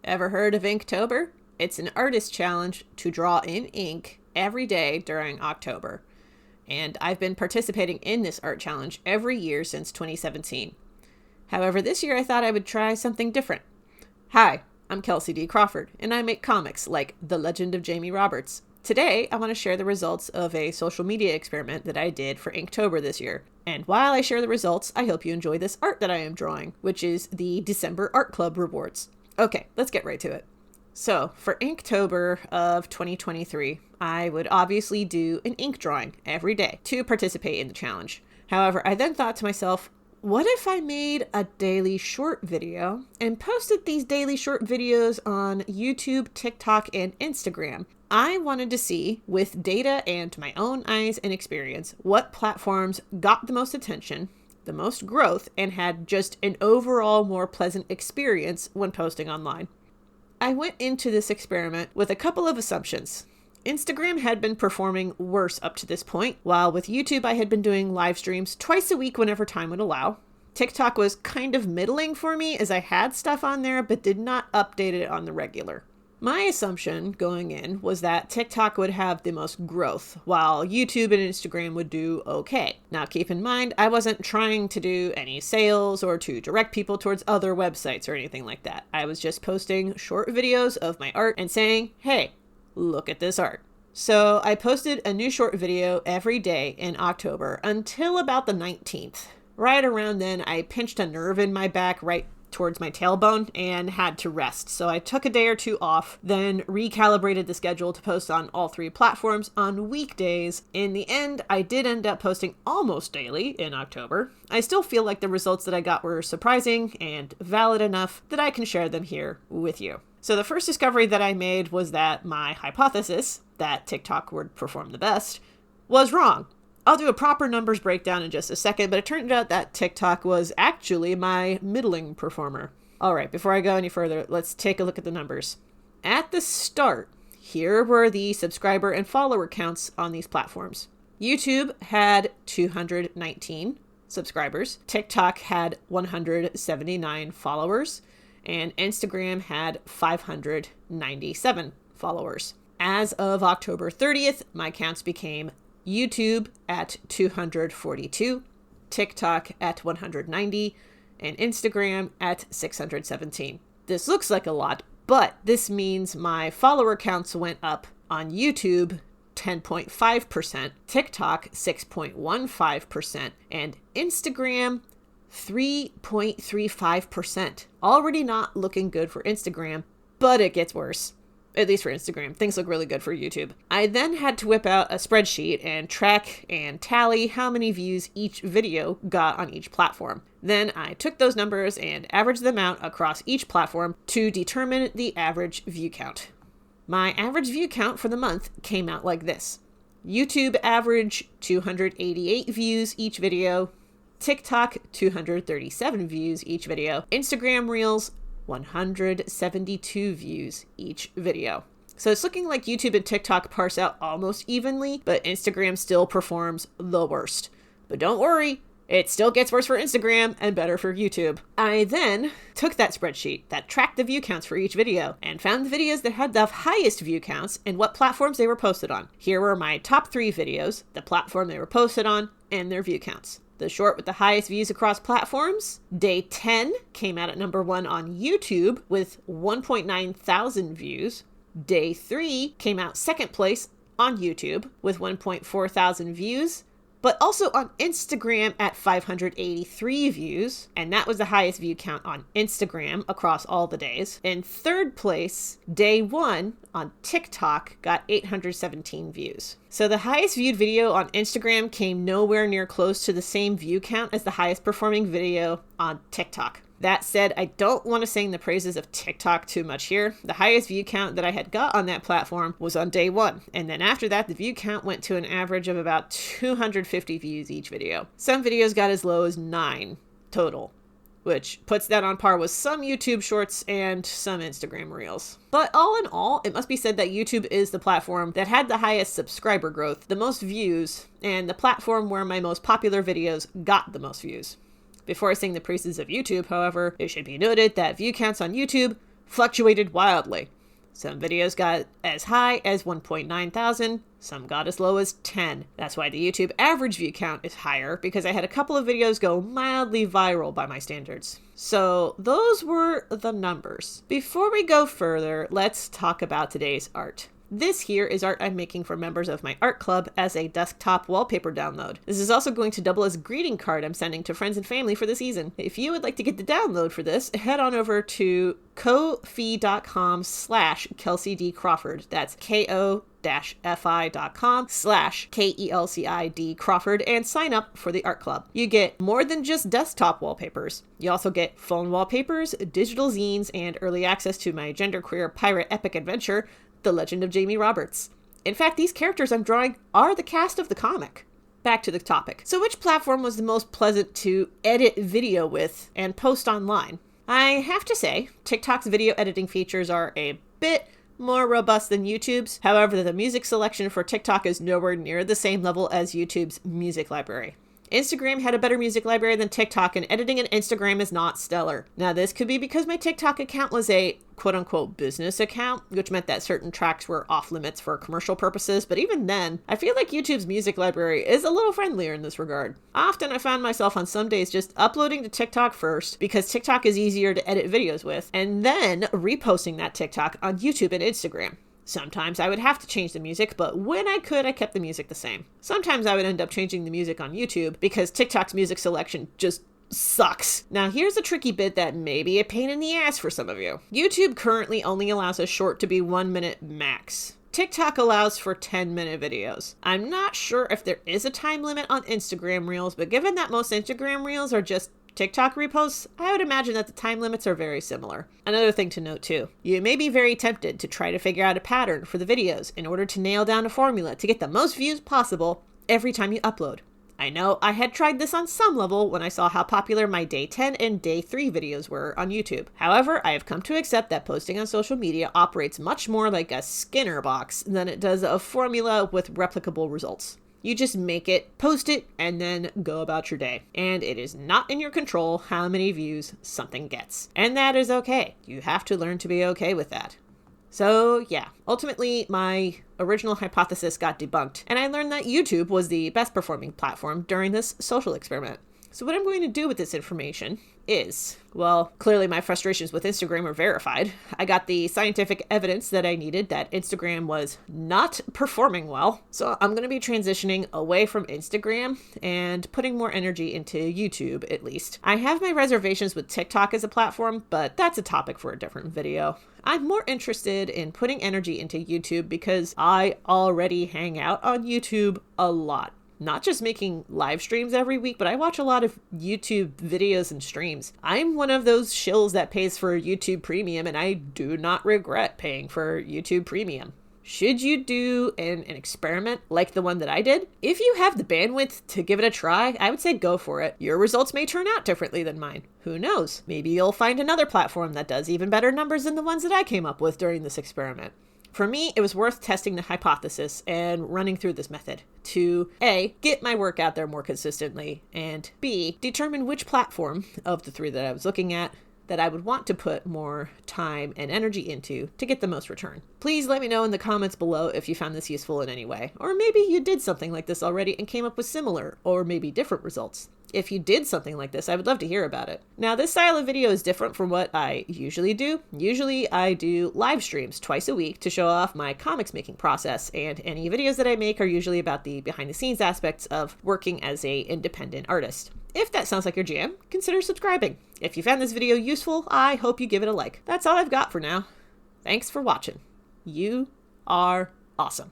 Ever heard of Inktober? It's an artist challenge to draw in ink every day during October. And I've been participating in this art challenge every year since 2017. However, this year I thought I would try something different. Hi, I'm Kelsey D. Crawford, and I make comics like The Legend of Jamie Roberts. Today, I want to share the results of a social media experiment that I did for Inktober this year. And while I share the results, I hope you enjoy this art that I am drawing, which is the December Art Club rewards. Okay, let's get right to it. So, for Inktober of 2023, I would obviously do an ink drawing every day to participate in the challenge. However, I then thought to myself, what if I made a daily short video and posted these daily short videos on YouTube, TikTok, and Instagram? I wanted to see, with data and my own eyes and experience, what platforms got the most attention, the most growth, and had just an overall more pleasant experience when posting online. I went into this experiment with a couple of assumptions. Instagram had been performing worse up to this point, while with YouTube I had been doing live streams twice a week whenever time would allow. TikTok was kind of middling for me as I had stuff on there but did not update it on the regular. My assumption going in was that TikTok would have the most growth, while YouTube and Instagram would do okay. Now keep in mind, I wasn't trying to do any sales or to direct people towards other websites or anything like that. I was just posting short videos of my art and saying, hey, look at this art. So I posted a new short video every day in October until about the 19th. Right around then, I pinched a nerve in my back right towards my tailbone and had to rest. So I took a day or two off, then recalibrated the schedule to post on all three platforms on weekdays. In the end, I did end up posting almost daily in October. I still feel like the results that I got were surprising and valid enough that I can share them here with you. So the first discovery that I made was that my hypothesis that TikTok would perform the best was wrong. I'll do a proper numbers breakdown in just a second, but it turned out that TikTok was actually my middling performer. All right, before I go any further, let's take a look at the numbers. At the start, here were the subscriber and follower counts on these platforms. YouTube had 219 subscribers, TikTok had 179 followers, and Instagram had 597 followers. As of October 30th, my counts became YouTube at 242, TikTok at 190, and Instagram at 617. This looks like a lot, but this means my follower counts went up on YouTube 10.5%, TikTok 6.15%, and Instagram 3.35%. Already not looking good for Instagram, but it gets worse. At least for Instagram. Things look really good for YouTube. I then had to whip out a spreadsheet and track and tally how many views each video got on each platform. Then I took those numbers and averaged them out across each platform to determine the average view count. My average view count for the month came out like this. YouTube average 288 views each video, TikTok 237 views each video, Instagram Reels 172 views each video. So it's looking like YouTube and TikTok parse out almost evenly, but Instagram still performs the worst. But don't worry, it still gets worse for Instagram and better for YouTube. I then took that spreadsheet that tracked the view counts for each video and found the videos that had the highest view counts and what platforms they were posted on. Here were my top 3 videos, the platform they were posted on, and their view counts. The short with the highest views across platforms, Day 10 came out at number 1 on YouTube with 1.9 thousand views. Day 3 came out second place on YouTube with 1.4 thousand views, but also on Instagram at 583 views, and that was the highest view count on Instagram across all the days. In third place, Day 1 on TikTok got 817 views. So the highest viewed video on Instagram came nowhere near close to the same view count as the highest performing video on TikTok. That said, I don't want to sing the praises of TikTok too much here. The highest view count that I had got on that platform was on Day 1. And then after that, the view count went to an average of about 250 views each video. Some videos got as low as 9 total, which puts that on par with some YouTube shorts and some Instagram reels. But all in all, it must be said that YouTube is the platform that had the highest subscriber growth, the most views, and the platform where my most popular videos got the most views. Before I sing the praises of YouTube, however, it should be noted that view counts on YouTube fluctuated wildly. Some videos got as high as 1.9 thousand, some got as low as 10. That's why the YouTube average view count is higher, because I had a couple of videos go mildly viral by my standards. So those were the numbers. Before we go further, let's talk about today's art. This here is art I'm making for members of my art club as a desktop wallpaper download. This is also going to double as a greeting card I'm sending to friends and family for the season. If you would like to get the download for this, head on over to ko-fi.com/Kelsey D. Crawford. That's ko-fi.com/KELCID Crawford and sign up for the art club. You get more than just desktop wallpapers. You also get phone wallpapers, digital zines, and early access to my genderqueer pirate epic adventure, The Legend of Jamie Roberts. In fact, these characters I'm drawing are the cast of the comic. Back to the topic. So which platform was the most pleasant to edit video with and post online? I have to say, TikTok's video editing features are a bit more robust than YouTube's. However, the music selection for TikTok is nowhere near the same level as YouTube's music library. Instagram had a better music library than TikTok, and editing in Instagram is not stellar. Now, this could be because my TikTok account was a quote-unquote business account, which meant that certain tracks were off limits for commercial purposes, but even then, I feel like YouTube's music library is a little friendlier in this regard. Often I found myself on some days just uploading to TikTok first, because TikTok is easier to edit videos with, and then reposting that TikTok on YouTube and Instagram. Sometimes I would have to change the music, but when I could, I kept the music the same. Sometimes I would end up changing the music on YouTube because TikTok's music selection just sucks. Now here's a tricky bit that may be a pain in the ass for some of you. YouTube currently only allows a short to be 1 minute max. TikTok allows for 10-minute videos. I'm not sure if there is a time limit on Instagram Reels, but given that most Instagram Reels are just TikTok reposts, I would imagine that the time limits are very similar. Another thing to note too, you may be very tempted to try to figure out a pattern for the videos in order to nail down a formula to get the most views possible every time you upload. I know I had tried this on some level when I saw how popular my day 10 and day 3 videos were on YouTube. However, I have come to accept that posting on social media operates much more like a Skinner box than it does a formula with replicable results. You just make it, post it, and then go about your day. And it is not in your control how many views something gets. And that is okay. You have to learn to be okay with that. So yeah, ultimately my original hypothesis got debunked, and I learned that YouTube was the best performing platform during this social experiment. So what I'm going to do with this information is, well, clearly my frustrations with Instagram are verified. I got the scientific evidence that I needed that Instagram was not performing well. So I'm going to be transitioning away from Instagram and putting more energy into YouTube, at least. I have my reservations with TikTok as a platform, but that's a topic for a different video. I'm more interested in putting energy into YouTube because I already hang out on YouTube a lot. Not just making live streams every week, but I watch a lot of YouTube videos and streams. I'm one of those shills that pays for YouTube Premium, and I do not regret paying for YouTube Premium. Should you do an experiment like the one that I did? If you have the bandwidth to give it a try, I would say go for it. Your results may turn out differently than mine. Who knows? Maybe you'll find another platform that does even better numbers than the ones that I came up with during this experiment. For me, it was worth testing the hypothesis and running through this method to A, get my work out there more consistently, and B, determine which platform of the 3 that I was looking at that I would want to put more time and energy into to get the most return. Please let me know in the comments below if you found this useful in any way, or maybe you did something like this already and came up with similar or maybe different results. If you did something like this, I would love to hear about it. Now, this style of video is different from what I usually do. Usually I do live streams twice a week to show off my comics making process, and any videos that I make are usually about the behind the scenes aspects of working as an independent artist. If that sounds like your jam, consider subscribing. If you found this video useful, I hope you give it a like. That's all I've got for now. Thanks for watching. You are awesome.